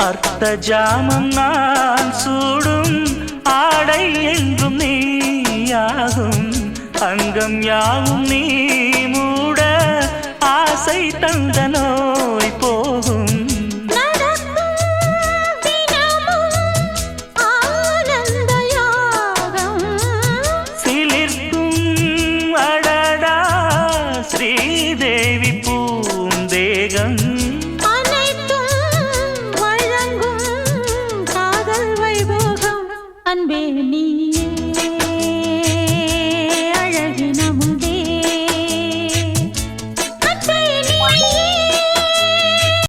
அர்த்த ஜாமம் நான் சூடும் ஆடை என்றும் நீயாகும் அங்கம் யாவும் நீ மூட ஆசை தந்தனோ